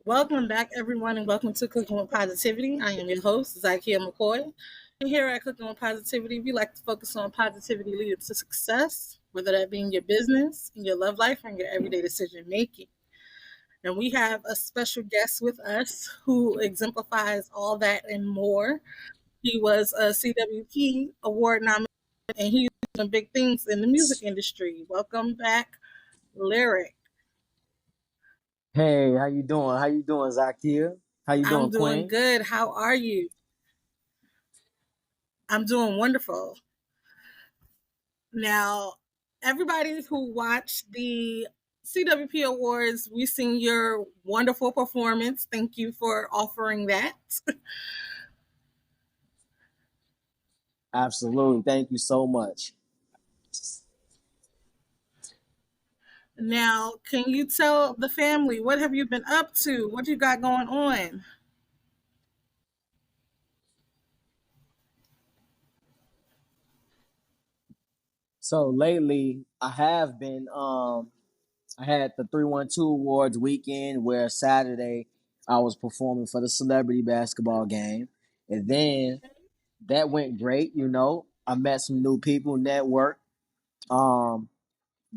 Welcome back, everyone, and welcome to Cooking with Positivity. I am your host, Zykia McCoy. And here at Cooking with Positivity, we like to focus on positivity leading to success, whether that be in your business, in your love life, or in your everyday decision making. And we have a special guest with us who exemplifies all that and more. He was a CWP award nominee, and he's doing big things in the music industry. Welcome back, Lyrik. Hey, how you doing? How you doing, Zakia? How you I'm doing, doing Queen? good. How are you? I'm doing wonderful. Now, everybody who watched the CWP Awards, we seen your wonderful performance. Thank you for offering that. Absolutely. Thank you so much. Now, can you tell the family what have you been up to? What you got going on? So lately, I had the 312 Awards weekend where Saturday I was performing for the celebrity basketball game. And then that went great. I met some new people, networked. Um,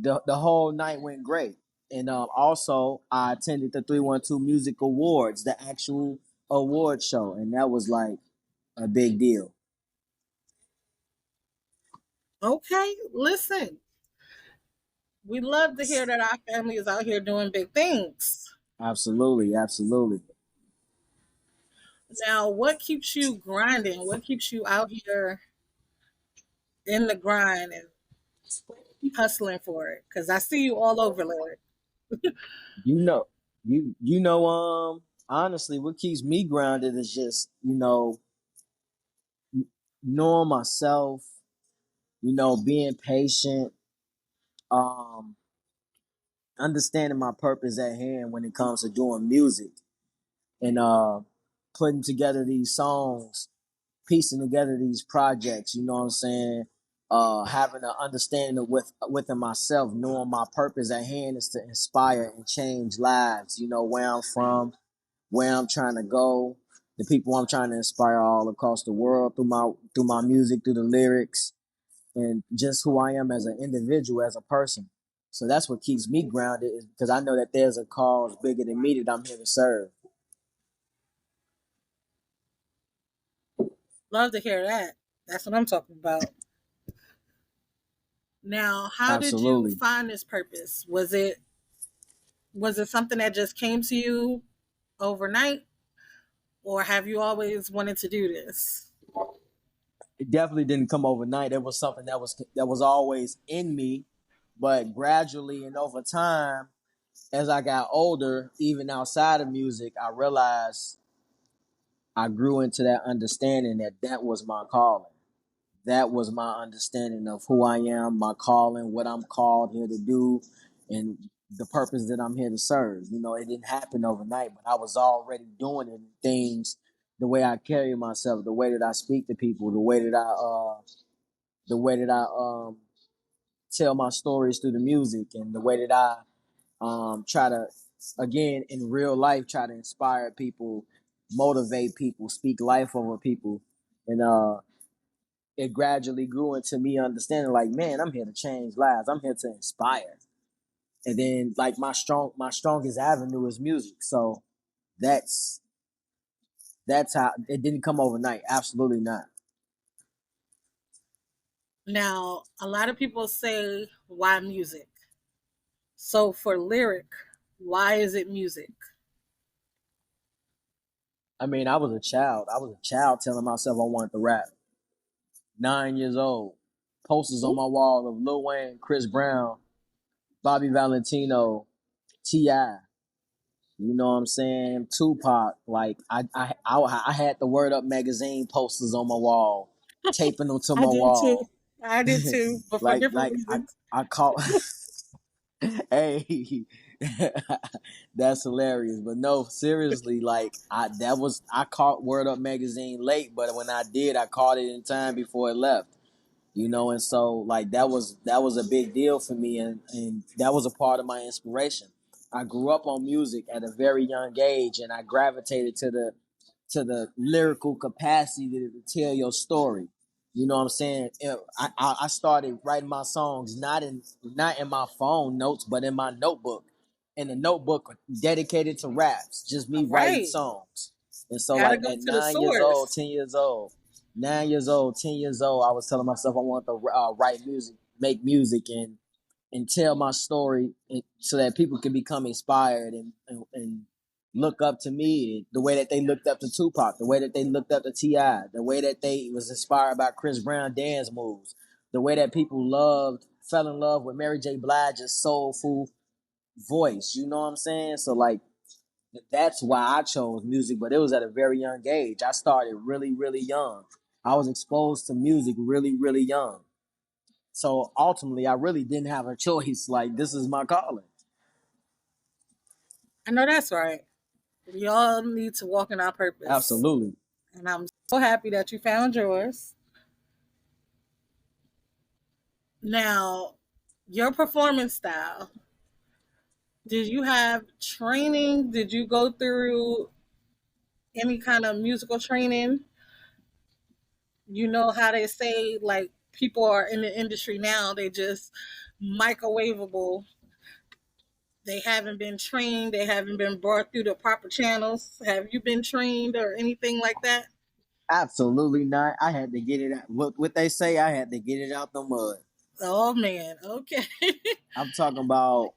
the whole night went great. And also, I attended the 312 Music Awards, the actual award show, and that was like a big deal. Okay, listen, we love to hear that our family is out here doing big things. Absolutely, absolutely. Now, what keeps you grinding? What keeps you out here in the grind and hustling for it? Because I see you all over, Larry. You know, you know, honestly, what keeps me grounded is just, knowing myself, being patient, um, understanding my purpose at hand when it comes to doing music and putting together these songs, piecing together these projects, you know what I'm saying? Having an understanding of within myself, knowing my purpose at hand is to inspire and change lives, where I'm from, where I'm trying to go, the people I'm trying to inspire all across the world through my music, through the lyrics, and just who I am as an individual, as a person. So that's what keeps me grounded, is because I know that there's a cause bigger than me that I'm here to serve. Love to hear that. That's what I'm talking about. Now, how did you Absolutely. find this purpose? Was it something that just came to you overnight, or have you always wanted to do this? It definitely didn't come overnight. It was something that was always in me, but gradually and over time, as I got older, even outside of music, I realized I grew into that understanding that that was my calling. That was my understanding of who I am, my calling, what I'm called here to do, and the purpose that I'm here to serve. It didn't happen overnight, but I was already doing it, things, the way I carry myself, the way that I speak to people, the way that I tell my stories through the music, and the way that I try to, again, in real life, try to inspire people, motivate people, speak life over people, and it gradually grew into me understanding, like, man, I'm here to change lives. I'm here to inspire. And then, like, my strongest avenue is music. So that's that's how it didn't come overnight. Absolutely not. Now, a lot of people say, why music? So, for Lyric, why is it music? I mean, I was a child. I was a child telling myself I wanted to rap. 9 years old. Posters on Ooh, my wall of Lil Wayne, Chris Brown, Bobby Valentino, T.I. You know what I'm saying? Tupac. Like, I had the Word Up magazine posters on my wall, taping them to I my did too. wall. I did too, but for different like I reasons. I caught. Hey, that's hilarious. But no, seriously, like, I caught Word Up magazine late, but when I did, I caught it in time before it left. And so, like, that was a big deal for me, and that was a part of my inspiration. I grew up on music at a very young age, and I gravitated to the lyrical capacity to tell your story. You know what I'm saying? I started writing my songs not in my phone notes, but in my notebook. In a notebook dedicated to raps, just me All writing right. songs. And so, Gotta like go at to the 9 years old, source. 10 years old, 9 years old, 10 years old, I was telling myself I want to write music, make music, and tell my story, so that people can become inspired and look up to me the way that they looked up to Tupac, the way that they looked up to T.I., the way that they was inspired by Chris Brown dance moves, the way that people fell in love with Mary J. Blige's soulful voice. You know what I'm saying? So like that's why I chose music, but it was at a very young age. I started really, really young. I was exposed to music really, really young. So ultimately, I really didn't have a choice. Like, this is my calling. I know that's right. We all need to walk in our purpose. Absolutely. And I'm so happy that you found yours. Now, your performance style, did you have training? Did you go through any kind of musical training? You know how they say, like, people are in the industry now, they just microwavable. They haven't been trained, they haven't been brought through the proper channels. Have you been trained or anything like that? Absolutely not. I had to get it out. What they say, I had to get it out the mud. Oh man, okay. I'm talking about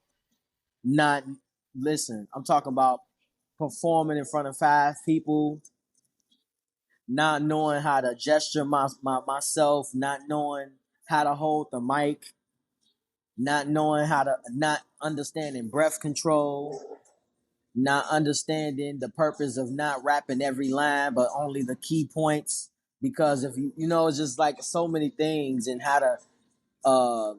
not, listen, I'm talking about performing in front of 5 people, not knowing how to gesture myself, not knowing how to hold the mic, not understanding breath control, not understanding the purpose of not rapping every line, but only the key points. Because if it's just like so many things, and how to uh,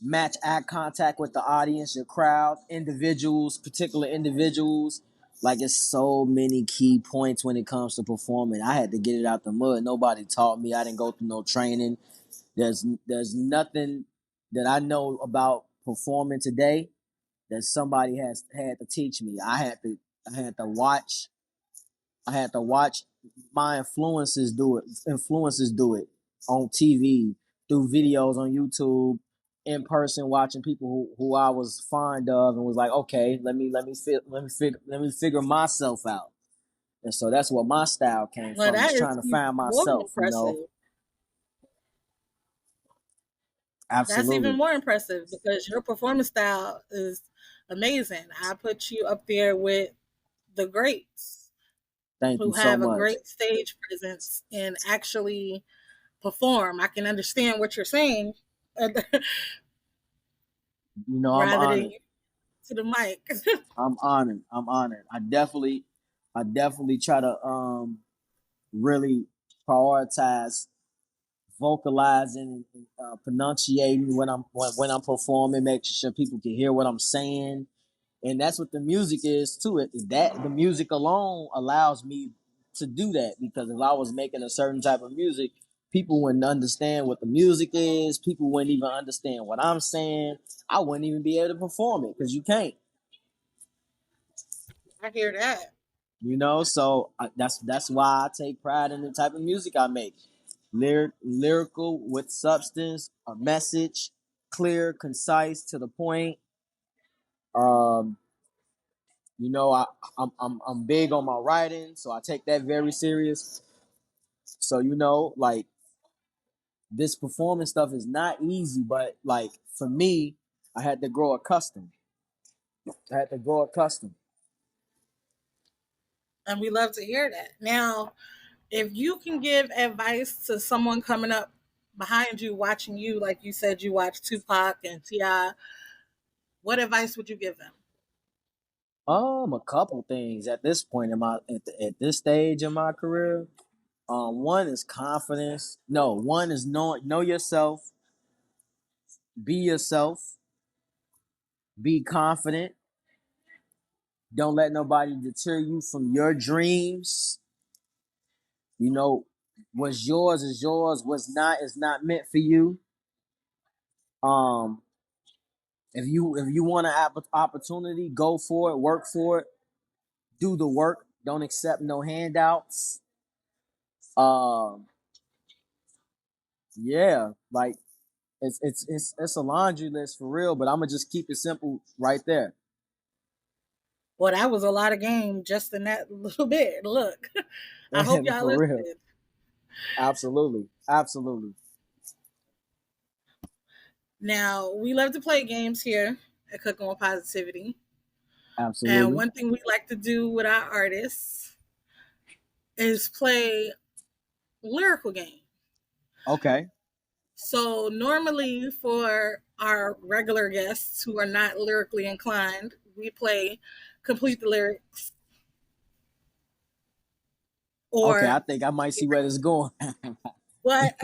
match eye contact with the audience, your crowd, particular individuals. Like, it's so many key points when it comes to performing. I had to get it out the mud. Nobody taught me. I didn't go through no training. There's nothing that I know about performing today that somebody has had to teach me. I had to watch I had to watch my influences do it on TV, through videos on YouTube, in person, watching people who I was fond of, and was like, okay, let me figure myself out. And so that's where my style came Well, from, that is is trying to even find more myself, impressive. That's even Absolutely. more impressive because your performance style is amazing. I put you up there with the greats Thank you who so have a much. great stage presence and actually perform. I can understand what you're saying I'm rather than honored. you to the mic. I'm honored. I'm honored. I definitely try to really prioritize vocalizing and pronunciating when I'm performing, making sure people can hear what I'm saying. And that's what the music is too. That the music alone allows me to do that, because if I was making a certain type of music, people wouldn't understand what the music is. People wouldn't even understand what I'm saying. I wouldn't even be able to perform it, because you can't. I hear that. So that's why I take pride in the type of music I make. Lyrical, with substance, a message, clear, concise, to the point. Um, I'm big on my writing, so I take that very serious. So like, this performance stuff is not easy, but like for me, I had to grow accustomed. I had to grow accustomed. And we love to hear that. Now, if you can give advice to someone coming up behind you, watching you, like you said, you watch Tupac and T.I., what advice would you give them? A couple things at this point in at this stage in my career. One is confidence. No, one is know yourself, be yourself, be confident. Don't let nobody deter you from your dreams. You know, what's yours is yours. What's not is not meant for you. Um, If you want an opportunity, go for it, work for it, do the work. Don't accept no handouts. Um, yeah, like it's a laundry list for real, but I'm gonna just keep it simple right there. Well, that was a lot of game just in that little bit. Look, I hope y'all For real, listened. absolutely, absolutely, Now, we love to play games here at Cooking with Positivity. And absolutely. one thing we like to do with our artists is play lyrical game. Okay, So normally for our regular guests who are not lyrically inclined, we play complete the lyrics okay. or I think I might see where this is going. what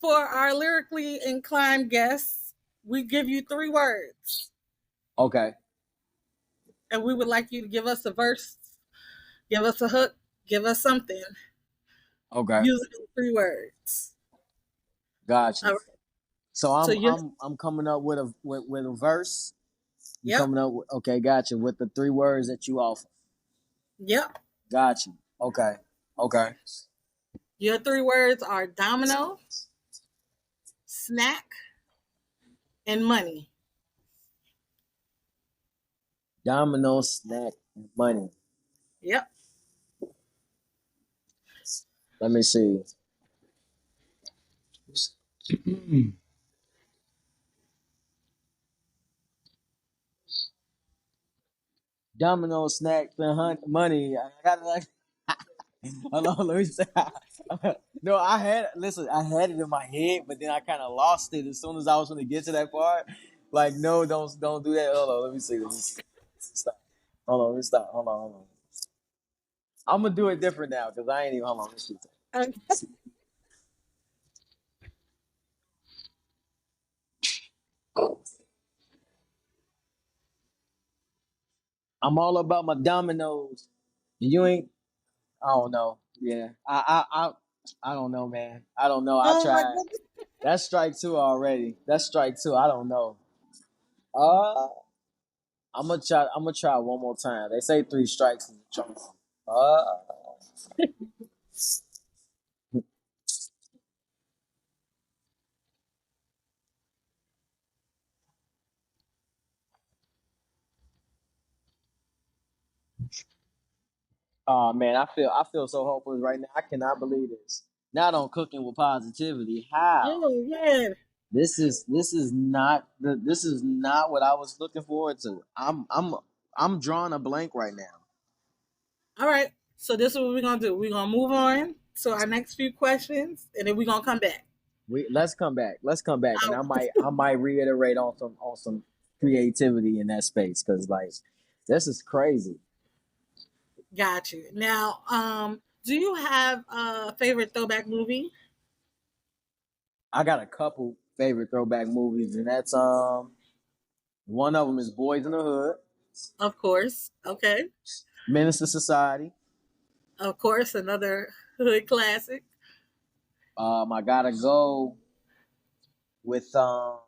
for our lyrically inclined guests, we give you 3 words Okay, and we would like you to give us a verse, give us a hook, give us something okay, using 3 words. got All you. right. So So you I'm coming up with a verse. You yep, coming up with, okay, got you, with the 3 words that you offer. yep. Got you. Okay, okay. Your 3 words are domino, snack, and money. Domino, snack, and money. Yep. Let me see. Domino, snack, and money. I got like. Hold on, let me say. No, I had it in my head, but then I kind of lost it as soon as I was going to get to that part. Like, no, don't do that. Hold on, let me see. Stop. Hold on, let me stop. Hold on. I'm gonna do it different now because I ain't even. Hold on, let's Okay. see. I'm all about my dominoes. You ain't. I don't know. Yeah, I don't know, man. I don't know. I Oh my tried. goodness. That's strike two already. That's strike two. I don't know. Uh, I'm gonna try one more time. They say 3 strikes is a charm. Uh, oh man, I feel so hopeless right now. I cannot believe this. Not on cooking with positivity. How? Oh man. This is not what I was looking forward to. I'm drawing a blank right now. All right. So this is what we're gonna do. We're gonna move on to our next few questions, and then we're gonna come back. Let's come back. Let's come back, and Oh, I might reiterate on some creativity in that space because like this is crazy. got you. Now, do you have a favorite throwback movie? I got a couple favorite throwback movies, and that's one of them is Boys in the Hood, Of course. Okay. Menace to Society. Of course, another hood classic. I gotta go with All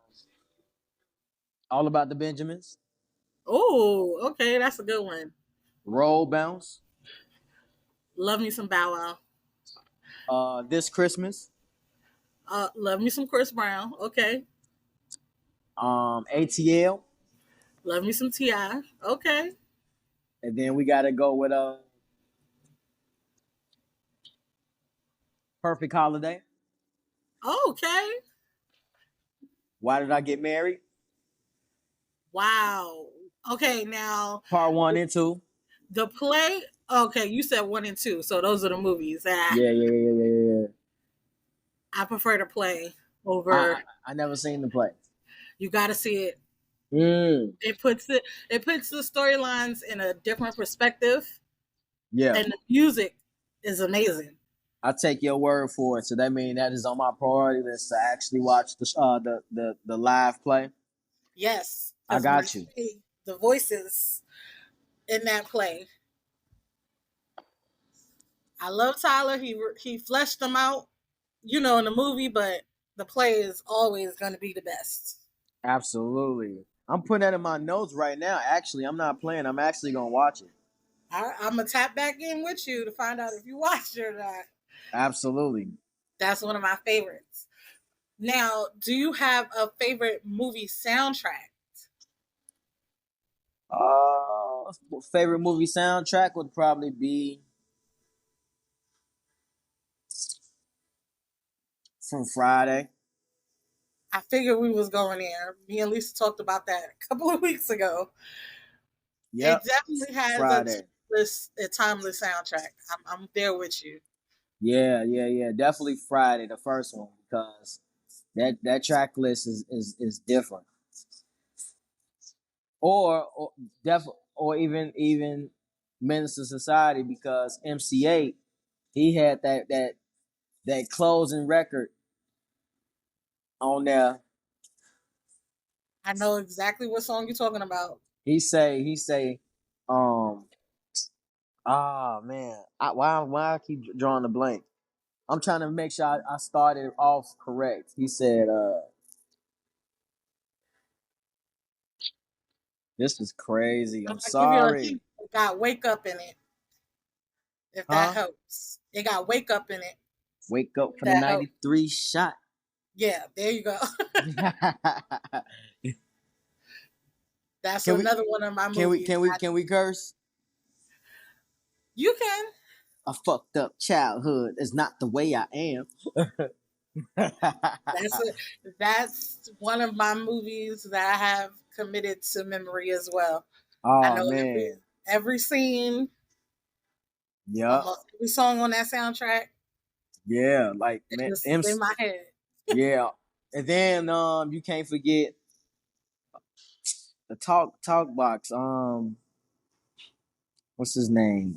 About the Benjamins, Oh, okay, that's a good one. Roll Bounce, Love me some Bow Wow. This Christmas, Love me some Chris Brown. Okay. ATL, Love me some Ti. Okay. and then we gotta go with Perfect Holiday. Okay. Why Did I Get Married? Wow. Okay, now Part one and two. the play. Okay, you said 1 and 2, so those are the movies. Yeah. I prefer to play I over. I never seen the play. You got to see it. Mm, It puts the storylines in a different perspective, yeah, and the music is amazing. I take your word for it. So that means that is on my priority list to actually watch the live play. Yes, I because when I got you. see the voices in that play, I love Tyler. He fleshed them out, in the movie, but the play is always going to be the best. Absolutely. I'm putting that in my notes right now. Actually, I'm not playing. I'm actually gonna watch it. I'm gonna tap back in with you to find out if you watched it or not. Absolutely. That's one of my favorites. Now, do you have a favorite movie soundtrack? Favorite movie soundtrack would probably be from Friday. I figured we was going there. Me and Lisa talked about that a couple of weeks ago. It Yep, definitely has Friday. a timeless soundtrack. I'm there with you. Yeah. Definitely Friday, the first one, because that track list is different. Or or even Minister Society, because MC8, he had that closing record on there. I know exactly what song you're talking about. He say, um, ah man, why I keep drawing a blank? I'm trying to make sure I started off correct. He said, this is crazy. I'm I'm gonna give you a sorry. hint. It got "Wake Up" in it, if that Huh? helps. It got "Wake Up" in it. Wake up If for the that helps. 93 shot. Yeah, there you go. can That's we another one of my movies. can we curse? You can. A fucked up childhood is not the way I am. That's a, that's one of my movies that I have committed to memory as well. I Oh know man. every scene, Yup. almost every song on that soundtrack. Yeah, like man, It's in my head. yeah. And then you can't forget the talk box. What's his name?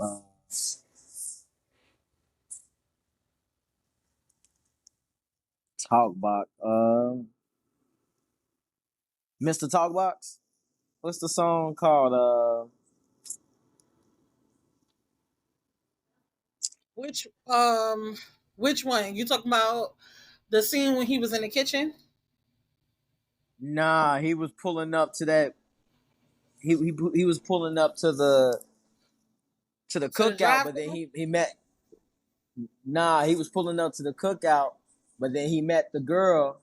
Talk box. Mr. Talkbox. What's the song called? Which um which one? You talking about the scene when he was in the kitchen Nah, he was pulling up to that. He was pulling up to the to the cookout, drive but then through? he met. Nah, he was pulling up to the cookout, but then he met the girl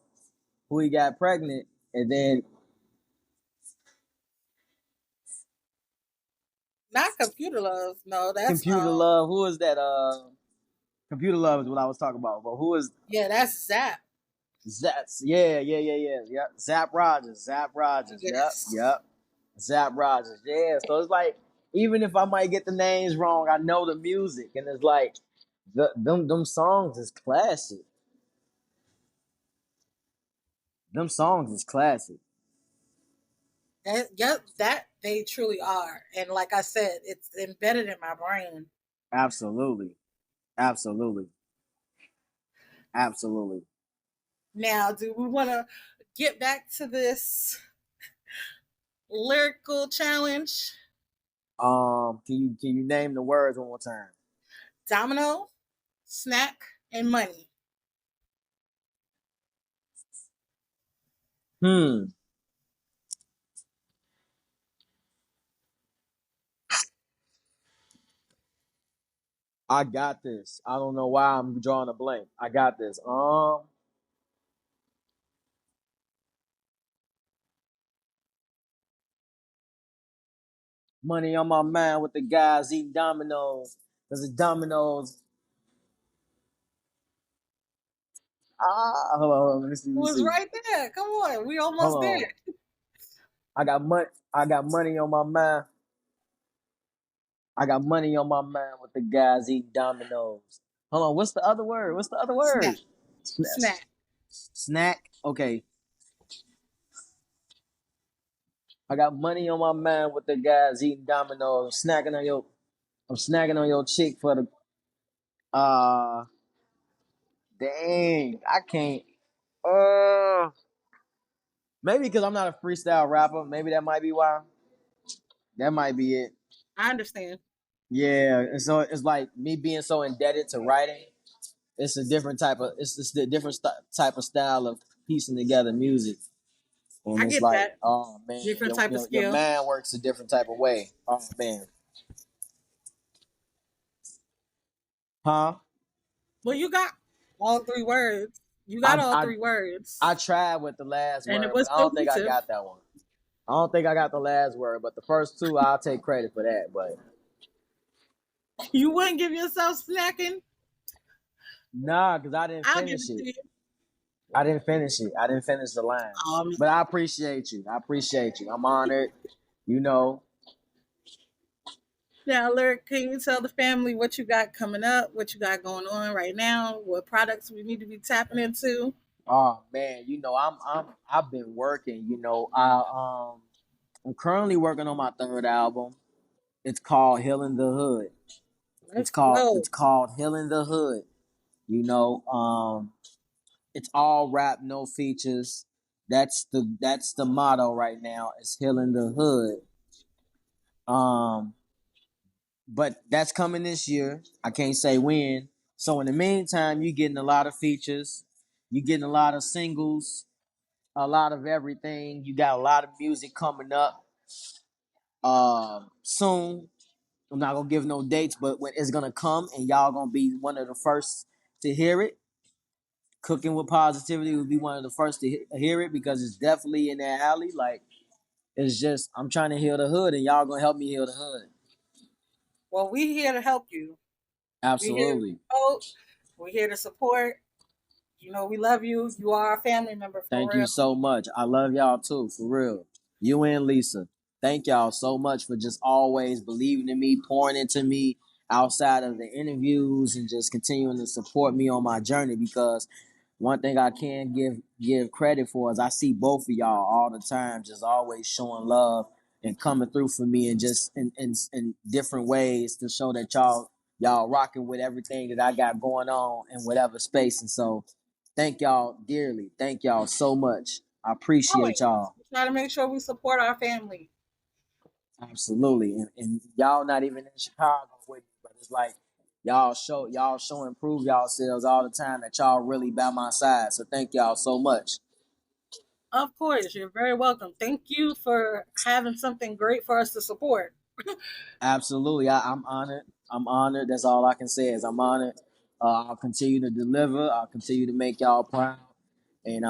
who he got pregnant, and then Not computer love. No, that's Computer Love. Who is that? Computer Love is what I was talking about. But who is yeah, that's Zap. Zaps? Yeah. Zap Rogers. Yes. Yep. Zap Rogers. Yeah. So it's like, even if I might get the names wrong, I know the music, and it's like them songs is classic. Them songs is classic. Yep, that they truly are. And like I said, it's embedded in my brain. Absolutely. Absolutely. Absolutely. Now, do we want to get back to this lyrical challenge? Can you name the words one more time? Domino, snack, and money. Hmm. I got this. I don't know why I'm drawing a blank. I got this. Money on my mind with the guys eating dominoes. Cause the dominoes. Hold on. Let me see. It was right there. Come on, we Hold almost on. there. I got money. I got money on my mind. I got money on my mind with the guys eating dominoes. Hold on. What's the other word? What's the other Snack, word? snack. Snack. Okay. I got money on my mind with the guys eating dominoes. I'm snacking on your chick for the uh dang. I can't uh maybe because I'm not a freestyle rapper. Maybe that might be why. That might be it. I understand. Yeah. And so it's like me being so indebted to writing. It's a different type of type of style of piecing together music. And I it's get like, that. oh man, Different type of your skill. mind works a different type of way. Oh man, huh? Well, you got all three words. You got I all I three I words, tried with the last and it word, but was I don't think I cohesive. got that one. I don't think I got the last word, but the first two, I'll take credit for that. But You wouldn't give yourself snacking. nah, because I didn't I'll give finish it it. to you. I didn't finish it. I didn't finish the line. Um, But I appreciate you. I appreciate you. I'm honored. You know, Now, Lyrik, can you tell the family what you got coming up, what you got going on right now, what products we need to be tapping into? oh man, I've been working. I'm currently working on my third album. It's called Healing the Hood. Let's go. It's called Healing the Hood. You know, it's all rap, no features. That's the motto right now. It's Healing the Hood. Um, but that's coming this year. I can't say when. So in the meantime, you're getting a lot of features. You're getting a lot of singles, a lot of everything. You got a lot of music coming up soon. I'm not gonna give no dates, but when it's gonna come, and y'all gonna be one of the first to hear it. Cooking with Positivity will be one of the first to hear it because it's definitely in that alley. Like it's just I'm trying to heal the hood, and y'all gonna help me heal the hood. Well, we here to help you. We here to Absolutely. promote. We're here to support. You know, we love you. You are our family member for Thank you real. so much. I love y'all too, for real. You and Lisa. Thank y'all so much for just always believing in me, pouring into me outside of the interviews, and just continuing to support me on my journey. Because one thing I can give credit for is I see both of y'all all the time, just always showing love and coming through for me, and just in different ways to show that y'all rocking with everything that I got going on in whatever space. And so thank y'all dearly. Thank y'all so much. I Always. appreciate y'all. We try to make sure we support our family. Absolutely. And y'all not even in Chicago with me, but it's like y'all show and prove yourselves all the time that y'all really by my side. So thank y'all so much. Of course, you're very welcome. Thank you for having something great for us to support. Absolutely. I'm honored. I'm honored. That's all I can say is I'm honored. I'll continue to deliver. I'll continue to make y'all proud. And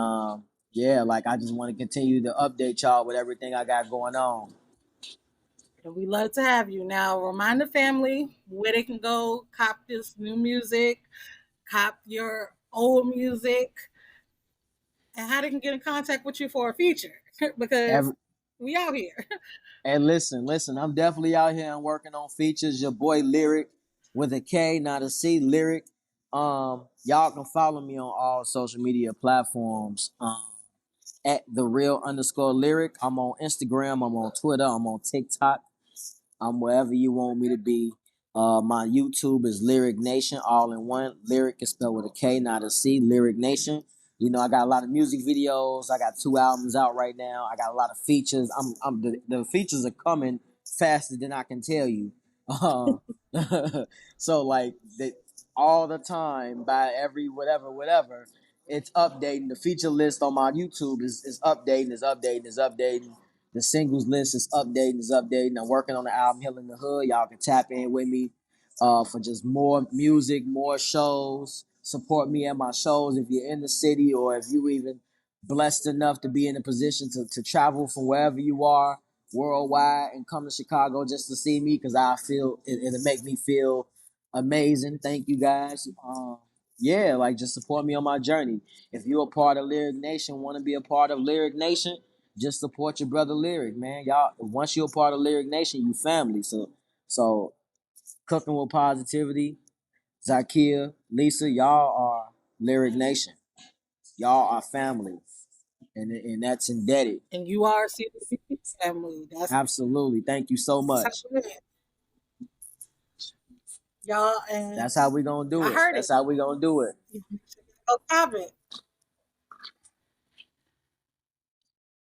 yeah, like I just want to continue to update y'all with everything I got going on. And we love to have you. Now, remind the family where they can go, cop this new music, cop your old music, and how they can get in contact with you for a feature. Because Every, we out here. And listen, I'm definitely out here and working on features. Your boy Lyrik with a K, not a C, Lyrik. Y'all can follow me on all social media platforms. At the real underscore Lyrik. I'm on Instagram, I'm on Twitter, I'm on TikTok. I'm wherever you want me to be. My YouTube is Lyric Nation, all in one. Lyric is spelled with a K, not a C. Lyric Nation. You know, I got a lot of music videos. I got 2 albums out right now. I got a lot of features. The features are coming faster than I can tell you. Uh, so like all the time, by every whatever, it's updating. The feature list on my YouTube is updating, is updating, is updating. The singles list is updating, is updating. I'm working on the album Healing the Hood. Y'all can tap in with me for just more music, more shows. Support me at my shows if you're in the city, or if you even blessed enough to be in a position to travel from wherever you are worldwide and come to Chicago just to see me, because I feel it'll make me feel amazing. Thank you guys. Yeah, like just support me on my journey. If you're a part of Lyric Nation, want to be a part of Lyric Nation, just support your brother Lyric, man. Y'all, once you're a part of Lyric Nation, you family. So cooking with positivity, Zakia, Lisa, y'all are Lyric Nation. Y'all are family, and that's indebted. And you are CWP family. Absolutely. Thank you so That's how much. it is. Y'all, and That's how we gonna do y'all it. heard That's it. how we gonna do it. Go cop it.